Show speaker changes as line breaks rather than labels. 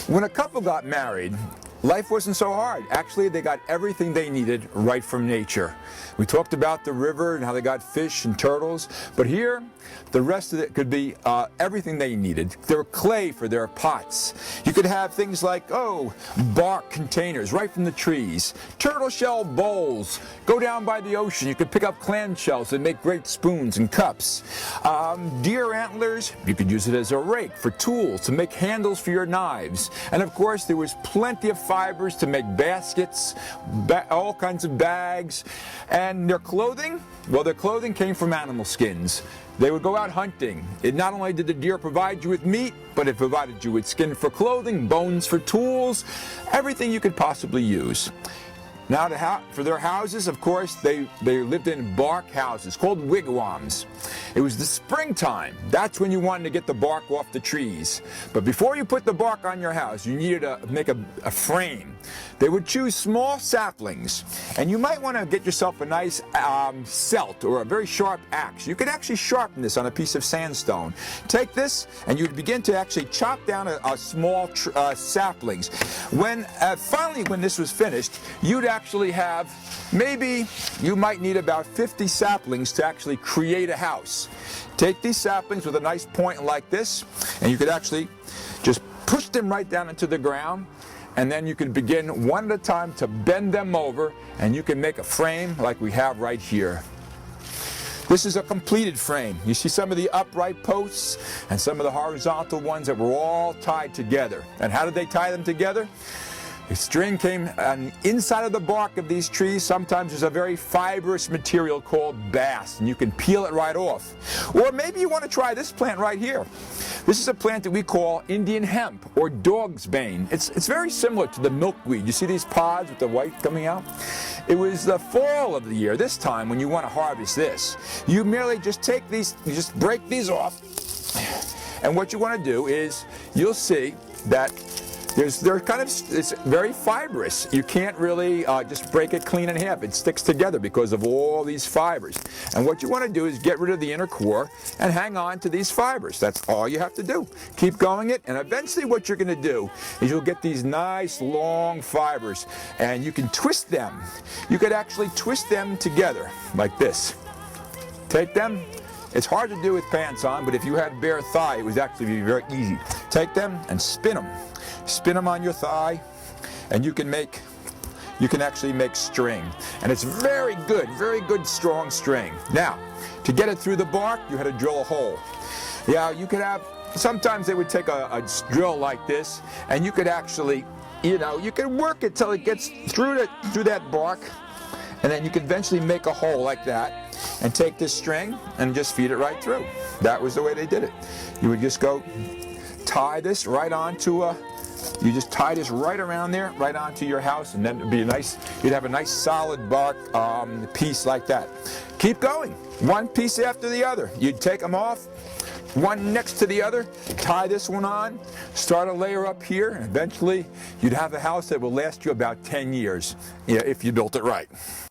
When a couple got married, life wasn't so hard. Actually, they got everything they needed right from nature. We talked about the river and how they got fish and turtles, but here, the rest of it could be everything they needed. There were clay for their pots. You could have things like, bark containers right from the trees, turtle shell bowls. Go down by the ocean, you could pick up clam shells and make great spoons and cups. Deer antlers, you could use it as a rake for tools, to make handles for your knives. And of course, there was plenty of fibers to make baskets, all kinds of bags. And their clothing? Well, their clothing came from animal skins. They would go out hunting. It not only did the deer provide you with meat, but it provided you with skin for clothing, bones for tools, everything you could possibly use. Now, for their houses, of course, they lived in bark houses called wigwams. It was the springtime. That's when you wanted to get the bark off the trees. But before you put the bark on your house, you needed to make a frame. They would choose small saplings, and you might want to get yourself a nice celt or a very sharp axe. You could actually sharpen this on a piece of sandstone. Take this, and you'd begin to actually chop down a small saplings. Finally, when this was finished, you'd actually have, maybe you might need about 50 saplings to actually create a house. Take these saplings with a nice point like this, and you could actually just push them right down into the ground, and then you can begin one at a time to bend them over, and you can make a frame like we have right here. This is a completed frame. You see some of the upright posts and some of the horizontal ones that were all tied together. And how did they tie them together? The string came on the inside of the bark of these trees. Sometimes there's a very fibrous material called bast, and you can peel it right off. Or maybe you want to try this plant right here. This is a plant that we call Indian hemp or dog's bane. It's very similar to the milkweed. You see these pods with the white coming out? It was the fall of the year, this time, when you want to harvest this. You merely just take these, you just break these off, and what you want to do is, you'll see that it's very fibrous. You can't really just break it clean in half. It sticks together because of all these fibers. And what you want to do is get rid of the inner core and hang on to these fibers. That's all you have to do. Keep going it, and eventually what you're going to do is you'll get these nice long fibers, and you can twist them. You could actually twist them together like this. Take them. It's hard to do with pants on, but if you had bare thigh, it would actually be very easy. Take them and spin them. Spin them on your thigh, and you can actually make string. And it's very good strong string. Now, to get it through the bark, you had to drill a hole. Yeah, you could have, sometimes they would take a drill like this, and you could actually, you could work it till it gets through that bark, and then you could eventually make a hole like that, and take this string and just feed it right through. That was the way they did it. You would just go tie this right onto you just tie this right around there, right onto your house, and then it'd be you'd have a nice solid bark piece like that. Keep going, one piece after the other. You'd take them off, one next to the other, tie this one on, start a layer up here, and eventually you'd have a house that will last you about 10 years if you built it right.